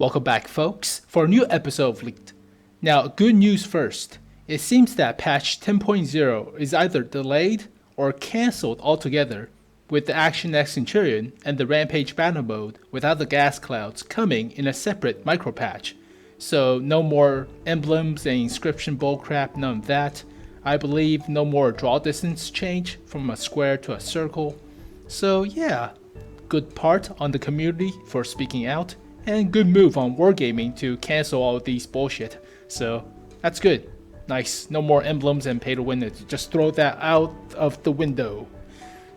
Welcome back, folks, for a new episode of Leaked. Now, good news first. It seems that patch 10.0 is either delayed or cancelled altogether, with the Action X Centurion and the Rampage Battle Mode without the gas clouds coming in a separate micro patch. So no more emblems and inscription bullcrap, none of that. I believe no more draw distance change from a square to a circle. So yeah, good part on the community for speaking out, and good move on Wargaming to cancel all these bullshit. So that's good. Nice, no more emblems and pay to win it. Just throw that out of the window.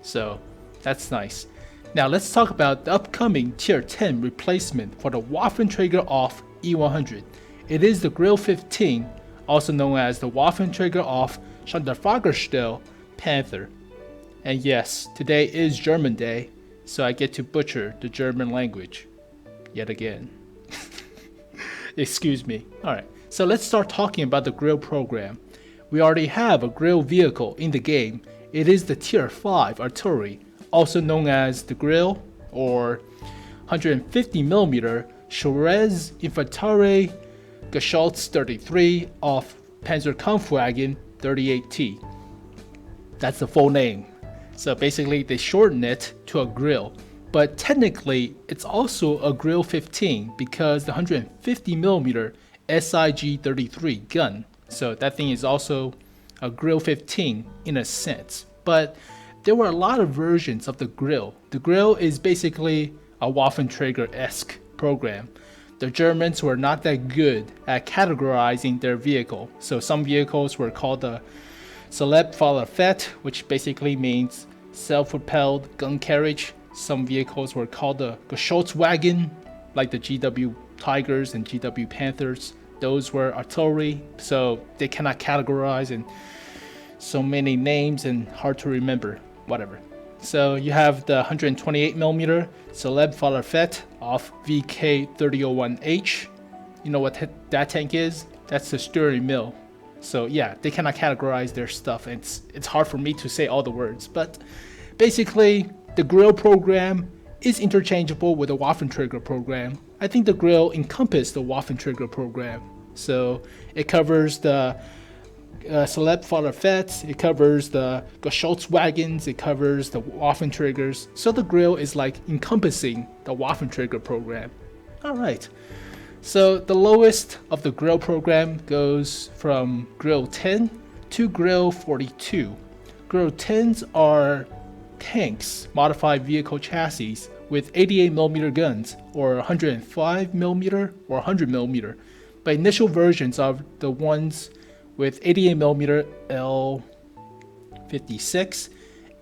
So that's nice. Now let's talk about the upcoming tier 10 replacement for the Waffenträger auf E100. It is the Grille 15, also known as the Waffenträger auf Schanderfagerstell Panther. And yes, today is German Day, so I get to butcher the German language yet again. Excuse me. Alright, so let's start talking about the Grille program. We already have a Grille vehicle in the game. It is the tier 5 artillery, also known as the Grille or 150mm Schwarz Infanterie Geschütz 33 of Panzerkampfwagen 38T. That's the full name. So basically they shorten it to a Grille. But technically it's also a Grille 15 because the 150mm SIG 33 gun. So that thing is also a Grille 15 in a sense. But there were a lot of versions of the Grille. The Grille is basically a Waffenträger-esque program. The Germans were not that good at categorizing their vehicle. So some vehicles were called the Selbstfahrerfett, which basically means self-propelled gun carriage. Some vehicles were called the Geschosswagen, like the GW Tigers and GW Panthers. Those were artillery, so they cannot categorize, and so many names and hard to remember, whatever. So you have the 128mm Selbstfahrerfett of VK3001H. You know what that tank is? That's the steering mill. So yeah, they cannot categorize their stuff. It's hard for me to say all the words, but basically the Grille program is interchangeable with the Waffenträger program. I think the Grille encompasses the Waffenträger program. So it covers the Selbstfahrerfett, it covers the Geschosswagons, it covers the Waffenträgers. So the Grille is like encompassing the Waffenträger program. Alright, so the lowest of the Grille program goes from Grille 10 to Grille 42. Grille 10s are tanks, modified vehicle chassis with 88mm guns or 105mm or 100mm, but initial versions of the ones with 88mm L56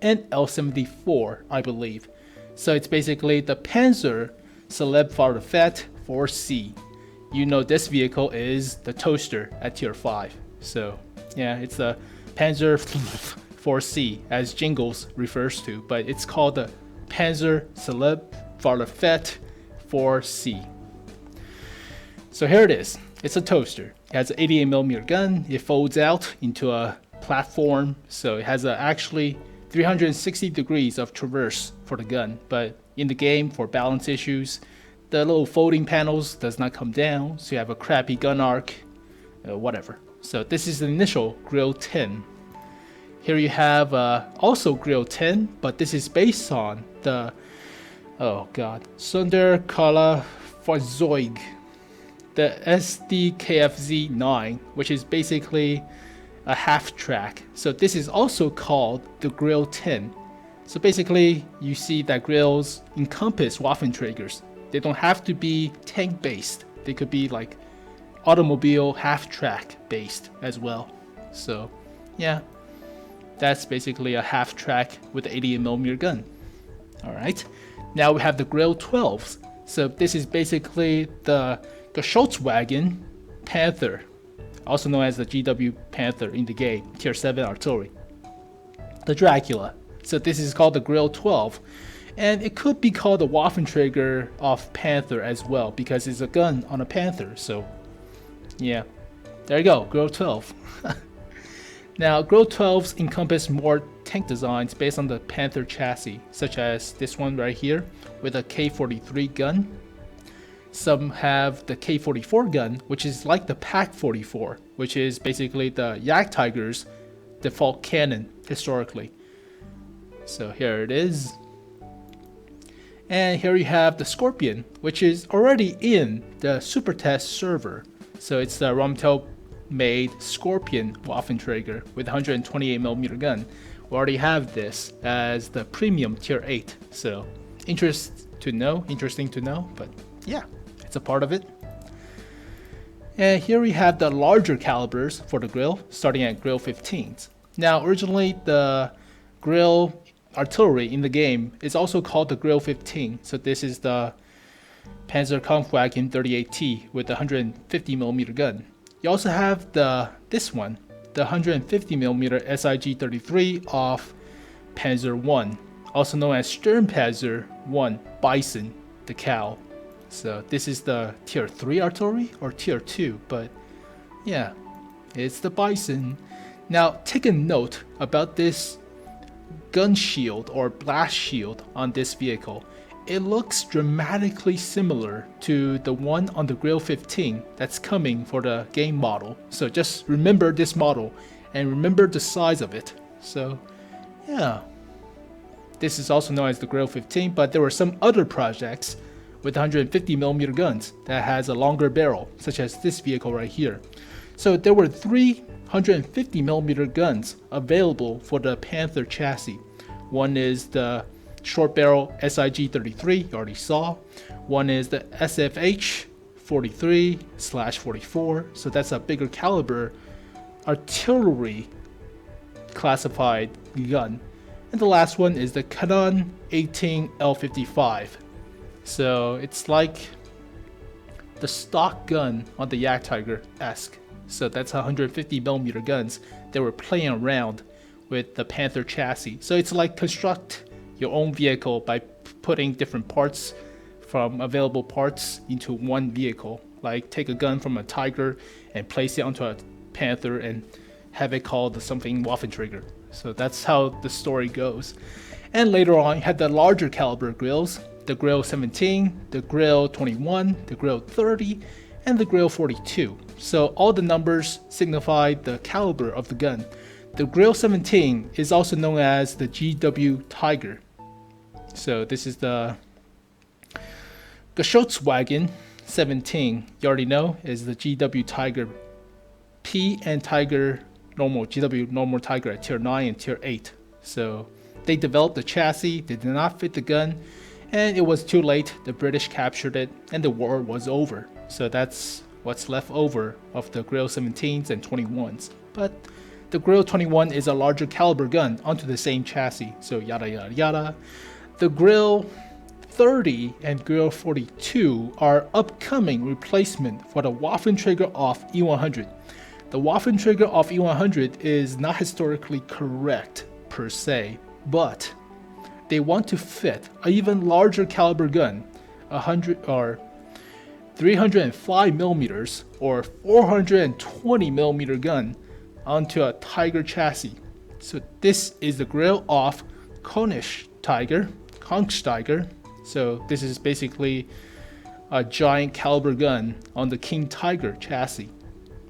and L74, I believe. So it's basically the Panzer Selbstfahrerfett 4C. You know this vehicle is the toaster at tier 5. So yeah, it's the Panzer 4C as Jingles refers to, but it's called the Panzer Selbstfahrerfett 4C. So here it is. It's a toaster. It has an 88mm gun. It folds out into a platform, so it has actually 360 degrees of traverse for the gun. But in the game, for balance issues, the little folding panels does not come down, so you have a crappy gun arc, whatever. So this is the initial Grille 10. Here you have also Grille 10, but this is based on the Sonderkampffahrzeug, the SDKFZ-9, which is basically a half track. So this is also called the Grille 10. So basically you see that Grilles encompass Waffenträgers. They don't have to be tank based. They could be like automobile half track based as well. So yeah, that's basically a half track with an 88mm gun. Alright, now we have the Grille 12s. So this is basically the Geschosswagen Panther, also known as the GW Panther in the game, tier 7 artillery. The Dracula. So this is called the Grille 12. And it could be called the Waffenträger of Panther as well, because it's a gun on a Panther. So yeah, there you go, Grille 12. Now, Grille 12s encompass more tank designs based on the Panther chassis, such as this one right here with a K43 gun. Some have the K44 gun, which is like the Pak-44, which is basically the Jagdtiger's default cannon historically. So here it is. And here you have the Scorpion, which is already in the Super Test server. So it's the Rheinmetall made Scorpion Waffenträger with 128mm gun. We already have this as the premium tier 8. So interesting to know, but yeah, it's a part of it. And here we have the larger calibers for the Grille, starting at Grille 15s. Now originally the Grille artillery in the game is also called the Grille 15. So this is the Panzer Kampfwagen 38T with the 150mm gun. You also have this one, the 150mm SIG 33 of Panzer 1, also known as Sturmpanzer 1 Bison, the cow. So this is the tier 3 artillery or tier 2, but yeah, it's the Bison. Now take a note about this gun shield or blast shield on this vehicle. It looks dramatically similar to the one on the Grille 15 that's coming for the game model. So just remember this model and remember the size of it. So yeah, this is also known as the Grille 15, but there were some other projects with 150mm guns that has a longer barrel, such as this vehicle right here. So there were 3 150mm guns available for the Panther chassis. One is the short barrel SIG 33, you already saw. One is the SFH 43/44, so that's a bigger caliber artillery classified gun. And the last one is the Canon 18 L55. So it's like the stock gun on the Jagdtiger-esque. So that's 150mm guns. They were playing around with the Panther chassis. So it's like construct your own vehicle by putting different parts from available parts into one vehicle. Like take a gun from a Tiger and place it onto a Panther and have it called something Waffenträger. So that's how the story goes. And later on, you had the larger caliber grills, the Grille 17, the Grille 21, the Grille 30, and the Grille 42. So all the numbers signify the caliber of the gun. The Grille 17 is also known as the GW Tiger. So this is the Geschosswagen 17. You already know is the GW Tiger P and Tiger normal, GW normal Tiger at tier 9 and tier 8. So they developed the chassis, they did not fit the gun, and it was too late. The British captured it and the war was over. So that's what's left over of the Grille 17s and 21s. But the Grille 21 is a larger caliber gun onto the same chassis, so yada yada yada. The Grille 30 and Grille 42 are upcoming replacement for the Waffenträger auf E100. The Waffenträger auf E100 is not historically correct per se, but they want to fit an even larger caliber gun, 100 or 305mm or 420mm gun onto a Tiger chassis. So this is the Grille auf Königstiger. So this is basically a giant caliber gun on the King Tiger chassis.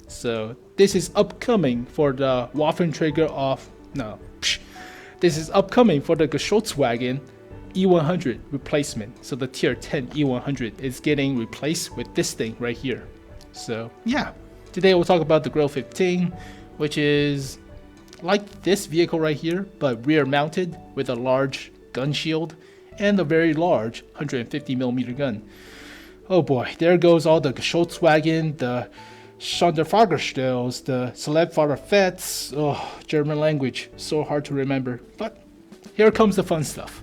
So this is upcoming for the Waffenträger of this is upcoming for the Geschosswagen E100 replacement. So the tier 10 E100 is getting replaced with this thing right here. So yeah, today we'll talk about the Grille 15, which is like this vehicle right here, but rear mounted with a large gun shield and a very large 150mm gun. Oh boy, there goes all the Geschosswagen, the Sonderfahrgestels, the Celebfahrerfets. Oh, German language, so hard to remember. But here comes the fun stuff.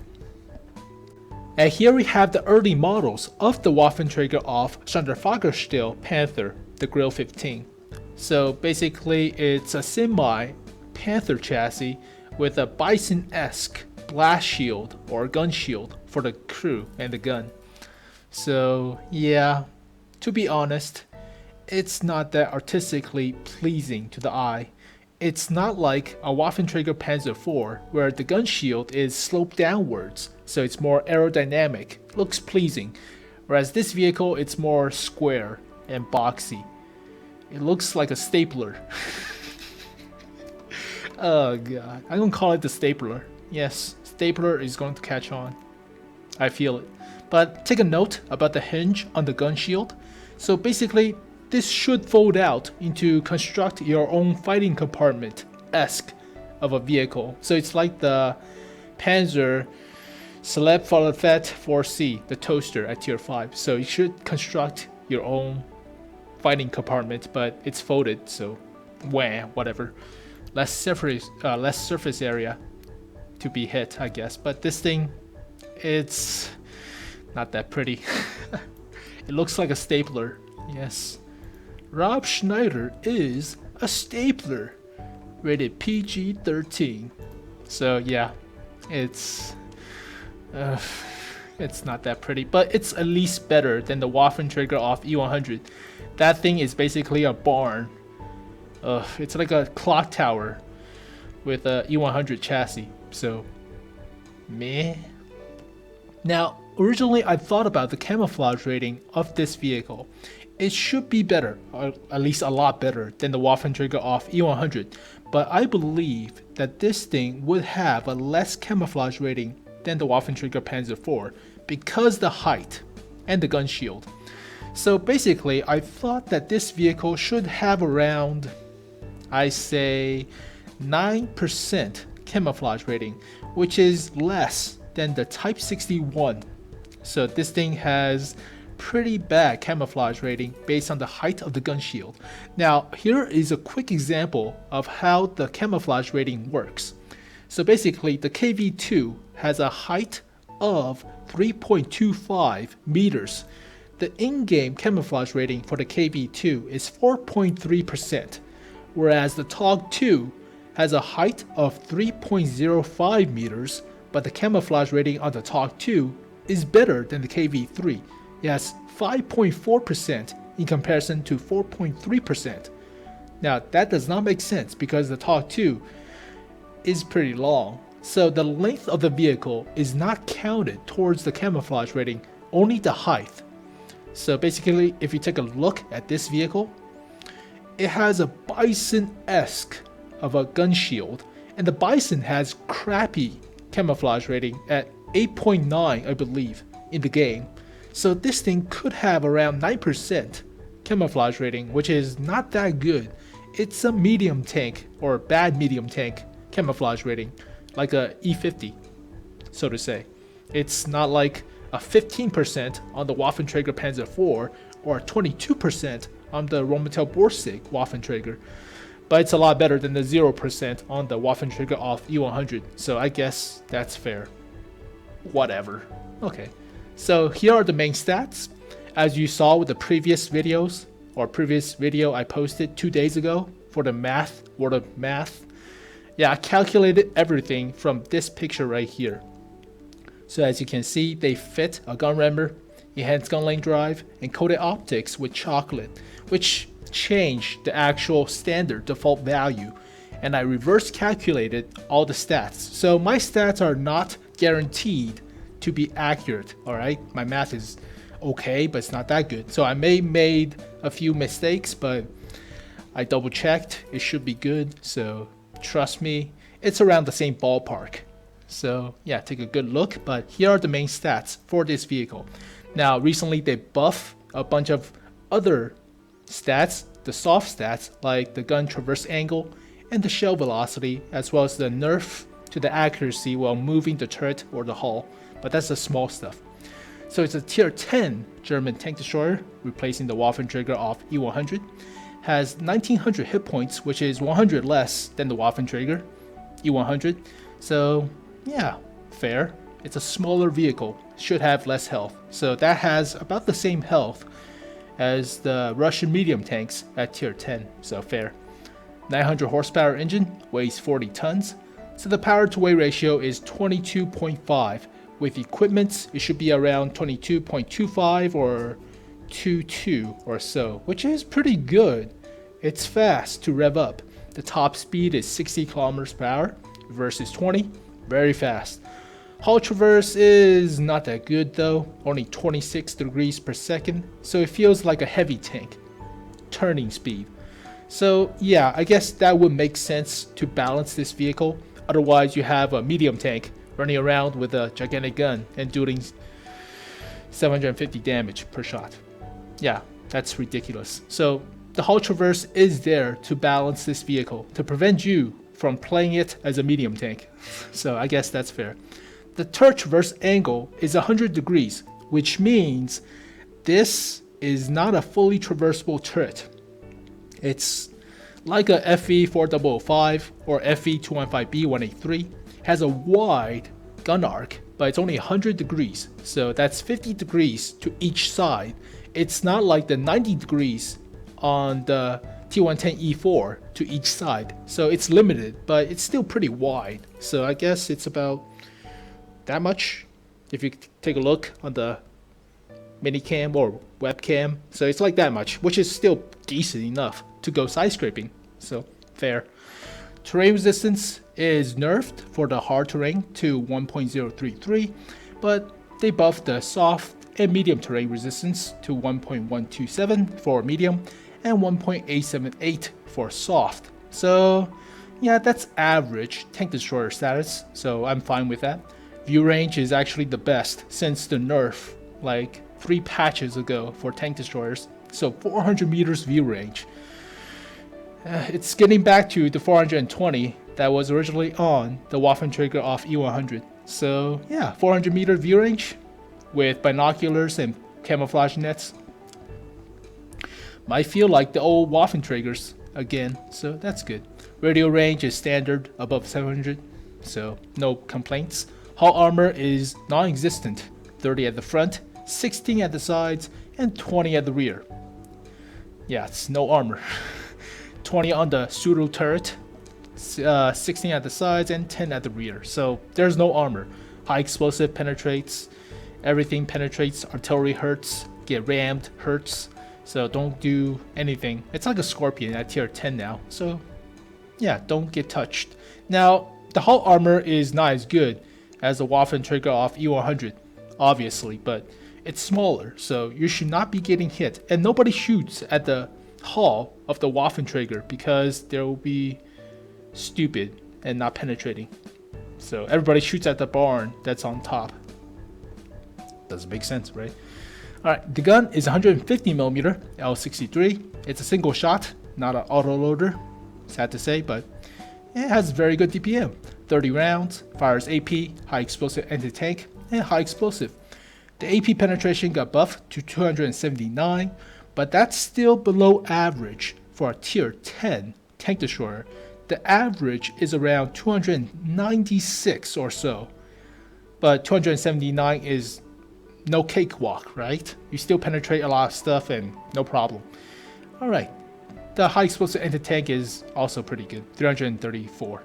And here we have the early models of the Waffenträger auf Sonderfahrgestel Panther, the Grille 15. So basically it's a semi-Panther chassis with a Bison-esque blast shield or gun shield for the crew and the gun. So yeah, to be honest, it's not that artistically pleasing to the eye. It's not like a Waffenträger Panzer IV where the gun shield is sloped downwards, so it's more aerodynamic, looks pleasing. Whereas this vehicle, it's more square and boxy. It looks like a stapler. Oh god, I'm gonna call it the stapler. Yes, stapler is going to catch on. I feel it. But take a note about the hinge on the gun shield. So basically, this should fold out into construct your own fighting compartment-esque of a vehicle. So it's like the Panzer Celeb Falafet 4C, the toaster at tier 5. So you should construct your own fighting compartment, but it's folded, so whatever. Less surface area to be hit, I guess. But this thing, it's not that pretty. It looks like a stapler. Yes. Rob Schneider is a stapler. Rated PG-13. So yeah, it's not that pretty, but it's at least better than the Waffenträger auf E100. That thing is basically a barn. It's like a clock tower with a E100 chassis. So, meh. Now, originally I thought about the camouflage rating of this vehicle. It should be better, or at least a lot better, than the Waffenträger auf E100. But I believe that this thing would have a less camouflage rating than the Waffenträger Panzer IV because the height and the gun shield. So basically, I thought that this vehicle should have around, I say, 9% camouflage rating, which is less than the Type 61. So this thing has pretty bad camouflage rating based on the height of the gun shield. Now, here is a quick example of how the camouflage rating works. So basically, the KV2 has a height of 3.25 meters. The in-game camouflage rating for the KV2 is 4.3%, whereas the TOG2 has a height of 3.05 meters, but the camouflage rating on the TOG2 is better than the KV3. It has 5.4% in comparison to 4.3%. Now that does not make sense because the TOG2 is pretty long. So the length of the vehicle is not counted towards the camouflage rating, only the height. So basically, if you take a look at this vehicle, it has a Bison-esque of a gun shield, and the Bison has crappy camouflage rating at 8.9, I believe, in the game. So this thing could have around 9% camouflage rating, which is not that good. It's a medium tank, or bad medium tank camouflage rating, like a E50, so to say. It's not like a 15% on the Waffenträger Panzer IV or 22% on the Rheinmetall Borsig Waffenträger, but it's a lot better than the 0% on the Waffenträger auf E100, so I guess that's fair. Whatever. Okay, so here are the main stats. As you saw with the previous videos, or previous video I posted 2 days ago for the World of Math. Yeah, I calculated everything from this picture right here. So as you can see, they fit a gun rammer, enhanced gun lane drive, and coated optics with chocolate, which changed the actual standard default value. And I reverse calculated all the stats. So my stats are not guaranteed to be accurate, alright? My math is okay, but it's not that good. So I may made a few mistakes, but I double checked. It should be good. So trust me, it's around the same ballpark. So yeah, take a good look, but here are the main stats for this vehicle. Now recently they buffed a bunch of other stats, the soft stats like the gun traverse angle and the shell velocity, as well as the nerf to the accuracy while moving the turret or the hull, but that's the small stuff. So it's a tier 10 German tank destroyer, replacing the Waffenträger auf E100, has 1900 hit points, which is 100 less than the Waffenträger E100. So yeah, fair. It's a smaller vehicle, should have less health. So that has about the same health as the Russian medium tanks at tier 10, so fair. 900 horsepower engine, weighs 40 tons. So the power to weight ratio is 22.5. With equipment, it should be around 22.25 or 22 or so, which is pretty good. It's fast to rev up. The top speed is 60 kilometers per hour versus 20, very fast. Hull traverse is not that good though, only 26 degrees per second, so it feels like a heavy tank. Turning speed. So yeah, I guess that would make sense to balance this vehicle. Otherwise, you have a medium tank running around with a gigantic gun and doing 750 damage per shot. Yeah, that's ridiculous. So the hull traverse is there to balance this vehicle, to prevent you from playing it as a medium tank. So I guess that's fair. The turret traverse angle is 100 degrees, which means this is not a fully traversable turret. It's like a FE4005 or FE215B183. Has a wide gun arc, but it's only 100 degrees, so that's 50 degrees to each side. It's not like the 90 degrees on the T110E4 to each side, so it's limited, but it's still pretty wide. So I guess it's about that much if you take a look on the minicam or webcam. So it's like that much, which is still decent enough to go side scraping, so fair. Terrain resistance is nerfed for the hard terrain to 1.033, but they buffed the soft and medium terrain resistance to 1.127 for medium and 1.878 for soft. So yeah, that's average tank destroyer status, so I'm fine with that. View range is actually the best since the nerf like 3 patches ago for tank destroyers, so 400 meters view range. It's getting back to the 420 that was originally on the Waffenträger auf E100. So yeah, 400 meter view range with binoculars and camouflage nets. Might feel like the old Waffenträgers again, so that's good. Radio range is standard above 700, so no complaints. Hull armor is non-existent, 30 at the front, 16 at the sides, and 20 at the rear. Yeah, it's no armor. 20 on the pseudo turret, 16 at the sides, and 10 at the rear. So there's no armor. High explosive penetrates, everything penetrates, artillery hurts, get rammed hurts. So don't do anything. It's like a Scorpion at tier 10 now. So yeah, don't get touched. Now, the hull armor is not as good as the Waffenträger auf E100, obviously, but it's smaller, so you should not be getting hit. And nobody shoots at the hull of the Waffenträger because they will be stupid and not penetrating. So everybody shoots at the barn that's on top. Doesn't make sense, right? Alright, the gun is 150mm L63. It's a single shot, not an autoloader. Sad to say, but it has very good DPM. 30 rounds, fires AP, high explosive anti-tank, and high explosive. The AP penetration got buffed to 279, but that's still below average for a tier 10 tank destroyer. The average is around 296 or so, but 279 is no cakewalk, right? You still penetrate a lot of stuff and no problem. Alright, the high explosive anti-tank is also pretty good, 334,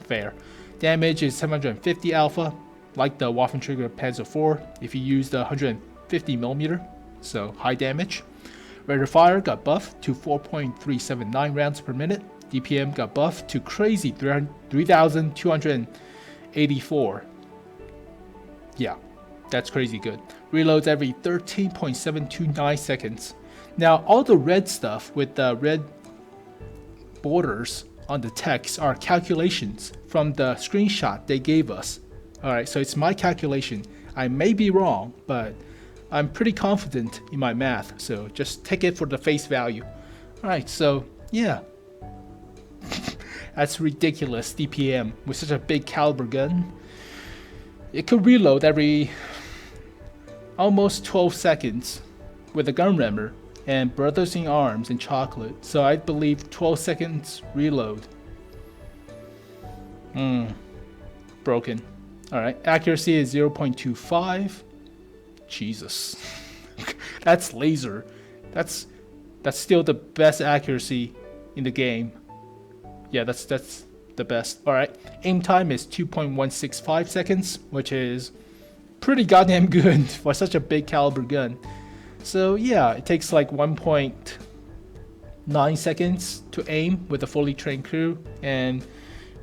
fair. Damage is 750 alpha, like the Waffenträger Panzer IV if you use the 150mm, so high damage. Rate of fire got buffed to 4.379 rounds per minute. DPM got buffed to crazy 3,284. Yeah, that's crazy good. Reloads every 13.729 seconds. Now, all the red stuff with the red borders on the text are calculations from the screenshot they gave us. Alright, so it's my calculation. I may be wrong, but I'm pretty confident in my math, so just take it for the face value. Alright, so yeah. That's ridiculous DPM with such a big caliber gun. It could reload every almost 12 seconds with a gun rammer and Brothers in Arms and chocolate, so I believe 12 seconds reload. Broken. Alright, accuracy is 0.25. Jesus. That's laser. That's still the best accuracy in the game. Yeah, that's the best. Alright, aim time is 2.165 seconds, which is pretty goddamn good for such a big caliber gun. So yeah, it takes like 1.9 seconds to aim with a fully trained crew and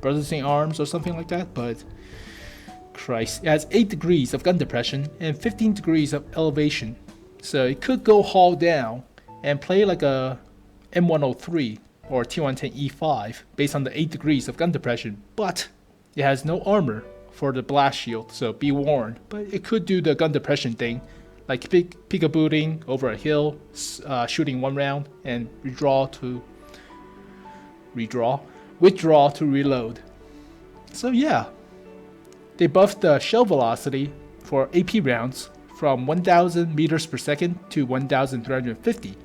Brothers in Arms or something like that, but Christ, it has 8 degrees of gun depression and 15 degrees of elevation. So it could go hull down and play like a M103 or T110E5 based on the 8 degrees of gun depression, but it has no armor for the blast shield, so be warned. But it could do the gun depression thing, like peekabooting over a hill, shooting 1 round, and withdraw to reload. So yeah, they buffed the shell velocity for AP rounds from 1,000 meters per second to 1,350.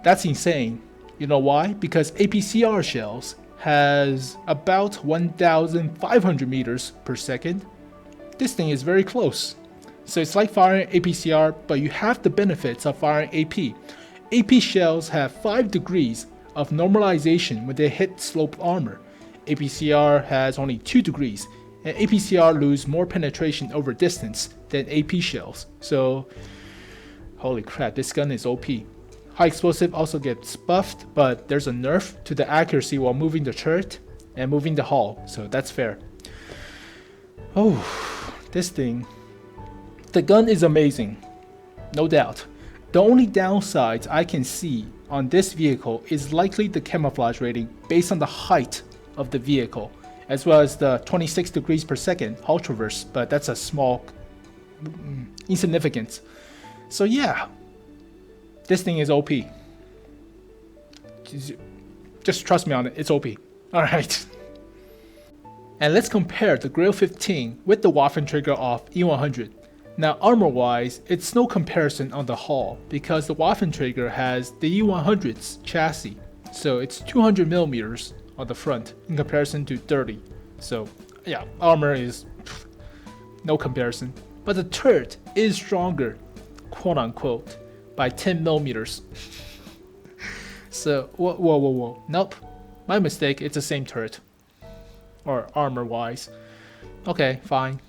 That's insane. You know why? Because APCR shells has about 1,500 meters per second. This thing is very close. So it's like firing APCR, but you have the benefits of firing AP. AP shells have 5 degrees of normalization when they hit sloped armor. APCR has only 2 degrees, and APCR lose more penetration over distance than AP shells. So, holy crap, this gun is OP. High explosive also gets buffed, but there's a nerf to the accuracy while moving the turret and moving the hull, so that's fair. Oh, this thing. The gun is amazing, no doubt. The only downsides I can see on this vehicle is likely the camouflage rating based on the height of the vehicle, as well as the 26 degrees per second hull traverse, but that's a small insignificance. So yeah, this thing is OP. Just trust me on it, it's OP. Alright. And let's compare the Grille 15 with the Waffenträger auf E100. Now armor wise, it's no comparison on the hull because the Waffenträger has the E100's chassis, so it's 200mm on the front in comparison to 30. So yeah, armor is no comparison. But the turret is stronger, quote unquote, by 10mm. So whoa, nope, my mistake, it's the same turret. Or armor wise. Okay, fine.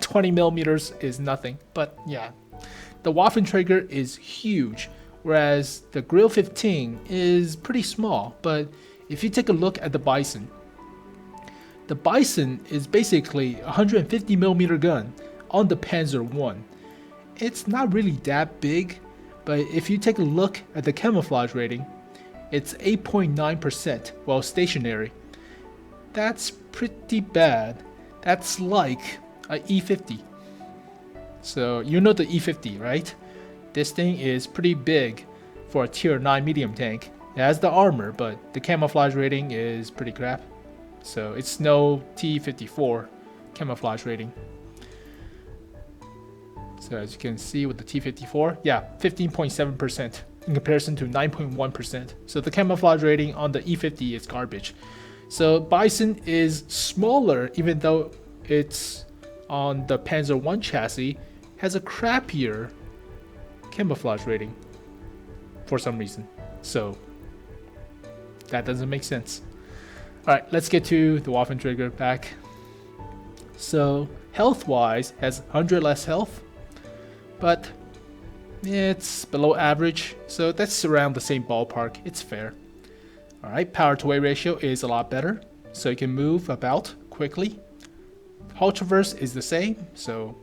20mm is nothing, but yeah. The Waffenträger is huge, whereas the Grille 15 is pretty small. But if you take a look at the Bison is basically a 150mm gun on the Panzer 1. It's not really that big, but if you take a look at the camouflage rating, it's 8.9% while stationary. That's pretty bad. That's like a E50. So you know the E50, right? This thing is pretty big for a tier 9 medium tank. It has the armor, but the camouflage rating is pretty crap. So it's no T54 camouflage rating. So as you can see with the T54, yeah, 15.7% in comparison to 9.1%. So the camouflage rating on the E50 is garbage. So Bison is smaller, even though it's on the Panzer 1 chassis, has a crappier camouflage rating for some reason. So that doesn't make sense. Alright, let's get to the Waffenträger back. So health wise has 100 less health, but it's below average, so that's around the same ballpark. It's fair. Alright, power to weight ratio is a lot better, so you can move about quickly. Hull traverse is the same, so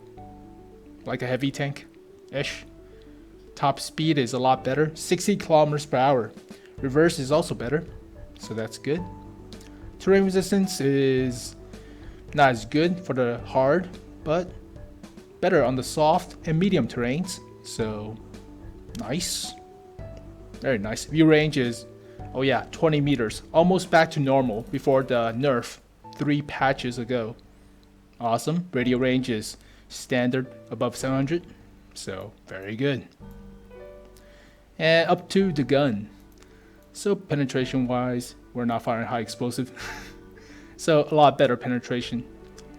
like a heavy tank-ish. Top speed is a lot better, 60 kilometers per hour. Reverse is also better, so that's good. Terrain resistance is not as good for the hard, but better on the soft and medium terrains, so nice. Very nice. View range is, oh yeah, 20 meters, almost back to normal before the nerf 3 patches ago. Awesome. Radio range is standard above 700, so very good. And up to the gun. So penetration wise, we're not firing high explosive. So a lot better penetration.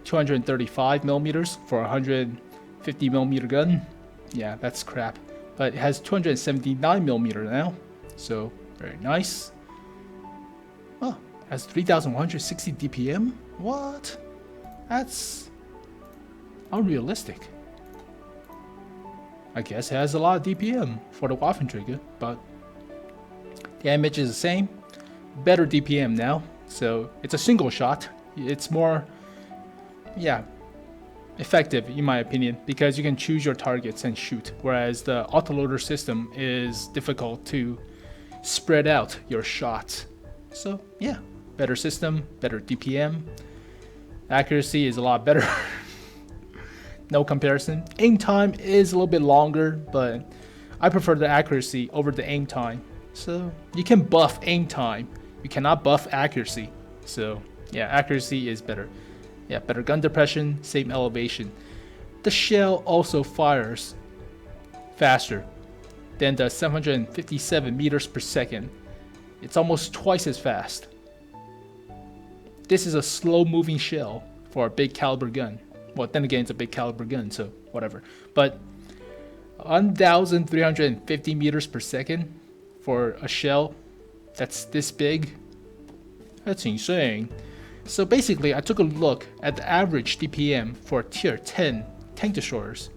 235mm for a 150mm gun. Yeah, that's crap. But it has 279mm now, so very nice. Oh, it has 3160 DPM? What? That's unrealistic. I guess it has a lot of DPM for the Waffenträger, but damage is the same. Better DPM now, so it's a single shot. It's more yeah, effective in my opinion, because you can choose your targets and shoot, whereas the autoloader system is difficult to spread out your shots. So yeah, better system, better DPM, accuracy is a lot better. No comparison. Aim time is a little bit longer, but I prefer the accuracy over the aim time. So you can buff aim time, you cannot buff accuracy. So yeah, accuracy is better. Yeah, better gun depression, same elevation. The shell also fires faster than the 757 meters per second. It's almost twice as fast. This is a slow moving shell for a big caliber gun. Well, then again, it's a big caliber gun, so whatever. But 1,350 meters per second for a shell that's this big, that's insane. So basically, I took a look at the average DPM for tier 10 tank destroyers.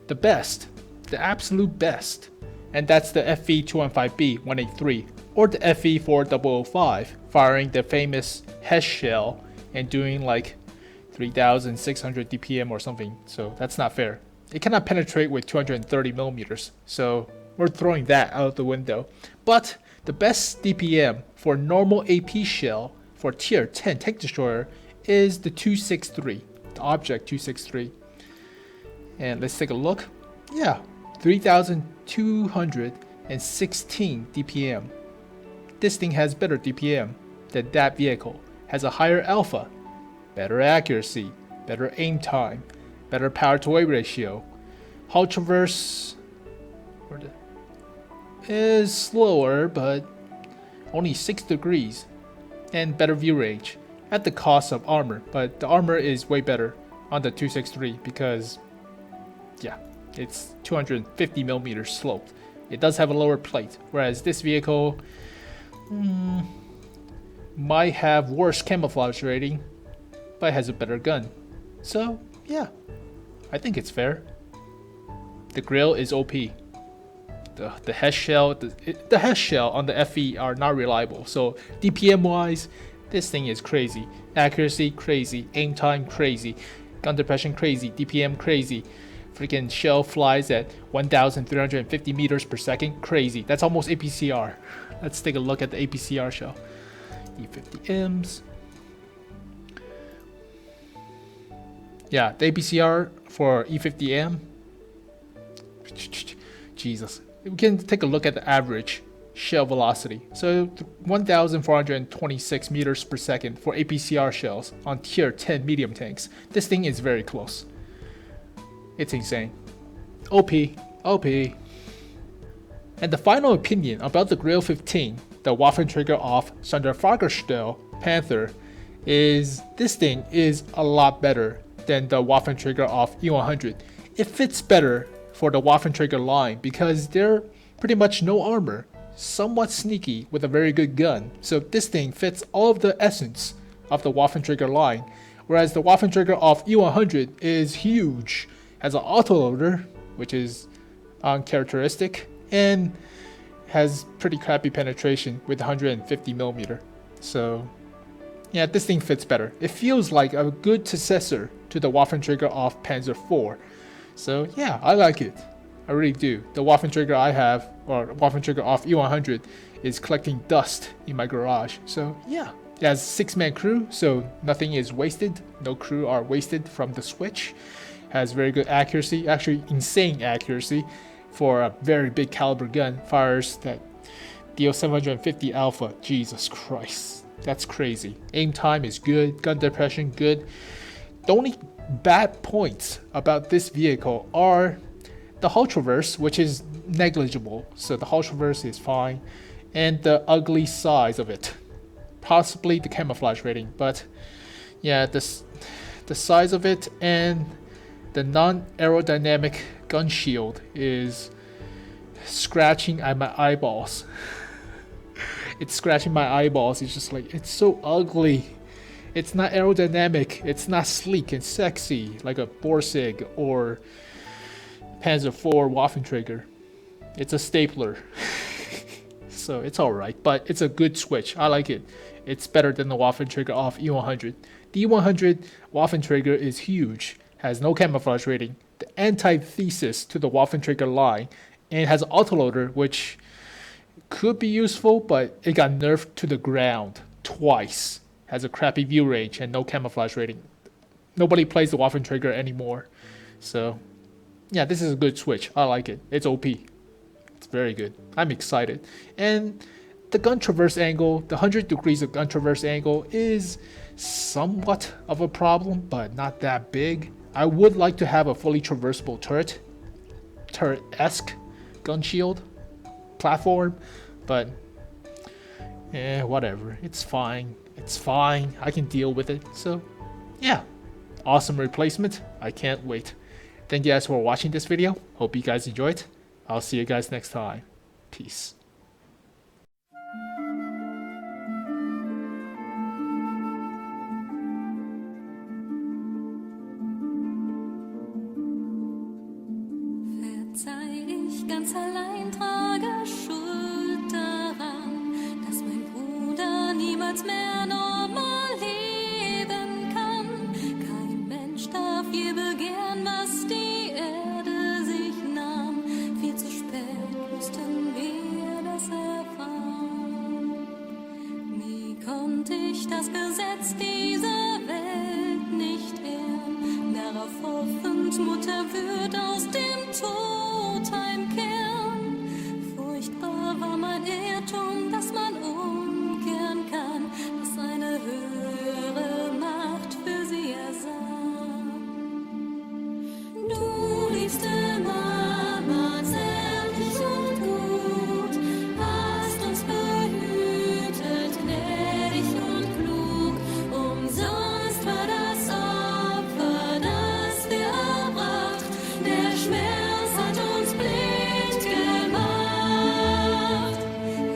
The best, the absolute best, and that's the FV215B 183 or the FV4005, firing the famous Hesh shell and doing like 3,600 DPM or something. So that's not fair. It cannot penetrate with 230 millimeters. So we're throwing that out the window. But the best DPM for normal AP shell for tier 10 tank destroyer is the 263, the Object 263. And let's take a look. Yeah, 3,216 DPM. This thing has better DPM than that vehicle, has a higher alpha, better accuracy, better aim time, better power to weight ratio. Hull traverse is slower, but only 6 degrees, and better view range at the cost of armor. But the armor is way better on the 263 because, yeah, it's 250 millimeters sloped. It does have a lower plate, whereas this vehicle might have worse camouflage rating, but has a better gun. So yeah, I think it's fair. The Grille is OP. The Hesh shell, the Hesh shell on the FE are not reliable. So DPM wise, this thing is crazy. Accuracy crazy, aim time crazy, gun depression crazy, DPM crazy. Freaking shell flies at 1,350 meters per second, crazy. That's almost APCR. Let's take a look at the APCR shell. E50Ms. Yeah, the APCR for E50M. Jesus. We can take a look at the average shell velocity. So 1,426 meters per second for APCR shells on tier 10 medium tanks. This thing is very close. It's insane. OP. OP. And the final opinion about the Grille 15, the Waffenträger auf Sonderfahrgestell Panther, is this thing is a lot better than the Waffenträger auf E100. It fits better for the Waffenträger line because they're pretty much no armor, somewhat sneaky with a very good gun. So this thing fits all of the essence of the Waffenträger line, whereas the Waffenträger auf E100 is huge, has an autoloader, which is uncharacteristic, and has pretty crappy penetration with 150 millimeter. So yeah, this thing fits better. It feels like a good successor to the Waffenträger auf Panzer IV. So yeah, I like it. I really do. The Waffenträger I have, or Waffenträger auf E100, is collecting dust in my garage. So yeah, it has 6-man crew, so nothing is wasted. No crew are wasted from the switch. Has very good accuracy, actually insane accuracy for a very big caliber gun. Fires that deal 750 alpha. Jesus Christ, that's crazy. Aim time is good, gun depression good. The only bad points about this vehicle are the hull traverse, which is negligible. So the hull traverse is fine, and the ugly size of it. Possibly the camouflage rating, but yeah, the size of it and the non-aerodynamic gun shield is scratching at my eyeballs. It's scratching my eyeballs. It's just like, it's so ugly. It's not aerodynamic. It's not sleek and sexy like a Borsig or Panzer IV Waffenträger. It's a stapler. So it's alright, but it's a good switch. I like it. It's better than the Waffenträger auf E100. The E100 Waffenträger is huge, has no camouflage rating, the antithesis to the Waffenträger line, and has an autoloader, which could be useful, but it got nerfed to the ground twice. Has a crappy view range and no camouflage rating. Nobody plays the Waffenträger anymore. So, yeah, this is a good switch. I like it. It's OP. It's very good. I'm excited. And the gun traverse angle, the 100 degrees of gun traverse angle is somewhat of a problem, but not that big. I would like to have a fully traversable turret-esque gun shield platform, but whatever. It's fine. It's fine. I can deal with it. So, yeah. Awesome replacement. I can't wait. Thank you guys for watching this video. Hope you guys enjoyed. I'll see you guys next time. Peace. Verzeih, ich ganz allein trage Schuld daran, dass mein Bruder niemals mehr normal leben kann. Kein Mensch darf je begehren, was die Erde sich nahm. Viel zu spät mussten wir das erfahren. Nie konnte ich das Gesetz dieser Welt nicht ehren. Darauf hoffend, Mutter wird aus dem Tod heimkehren. Furchtbar war mein Irrtum, dass man umkehren kann, was eine höhere Macht für sie ersah. Du liebst immer zärtlich und gut, hast uns behütet, gnädig und klug. Umsonst war das Opfer, das wir erbracht, der Schmerz hat uns blind gemacht.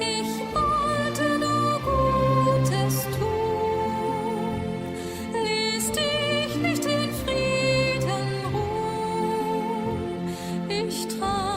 Ich wollte nur Gutes tun, ließ dich nicht in Frieden ruhen. Ich traf